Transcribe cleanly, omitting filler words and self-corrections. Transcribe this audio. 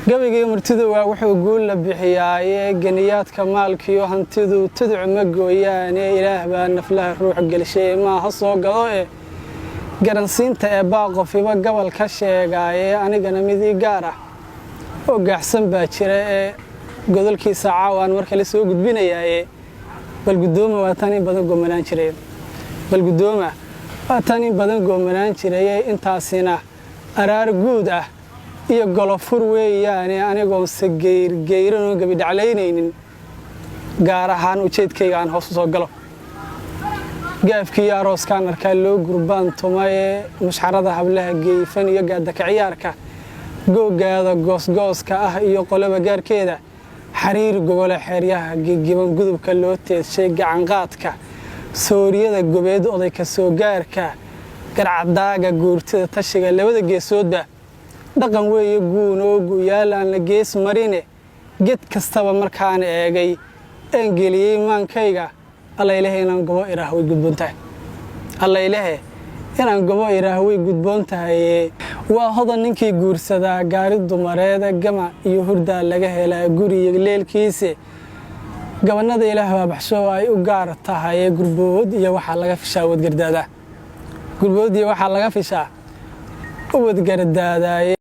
gabayga martidu waa wuxuu guul la bixiyay ganiyaadka maalkiyo hantidu tudc ma gooyaane ilaah baa naflaha ruux galishay ma ha soo gado garansiinta ee baaqofiba gobol ka sheegay anigana mid ii gaar ah oo gaxsan baa jira ee godolkiisa caawaan marka la soo gudbinayay bal gudooma waa tan in badan goomanaan jiray bal gudooma waa tan in badan goomanaan jiray intaasina araar guud ah iyo golofur weeyaan anigoo sageyrgeyrano gabi dhacleynaynin gaar ahaan ujeedkayga aan hoos soo galo gaafkii arooskan arkaa loo gurbaan tumay mushxarada hablaha geeyfan iyo gaada ka ciyaarka googaada goosgooska ah iyo qolaba gaarkeeda xariir gobol xeeryaha gigiban gudubka loo teedshay gacan qaadka sooriyada gobeed oday ka soo gaarka garcadaaga guurtida tashiga labada geesoodba dhaqan weeye guunoogu yaalaan la gees marine ged kastaba markaan eegay aan geliyay maankayga alla ilaahay inaan gobo iraah way gudboontahay alla ilaahay inaan gobo iraah way gudboontahay waa hodan ninkii guursadaa gaari dumareeda gama iyo hurda laga helaa guriga leelkiisa gabanada ilaah baa baxsho ay u gaar tahay gurbood iyo waxa laga fishaa wad gardaada gurbood iyo waxa laga fishaa wad gardaada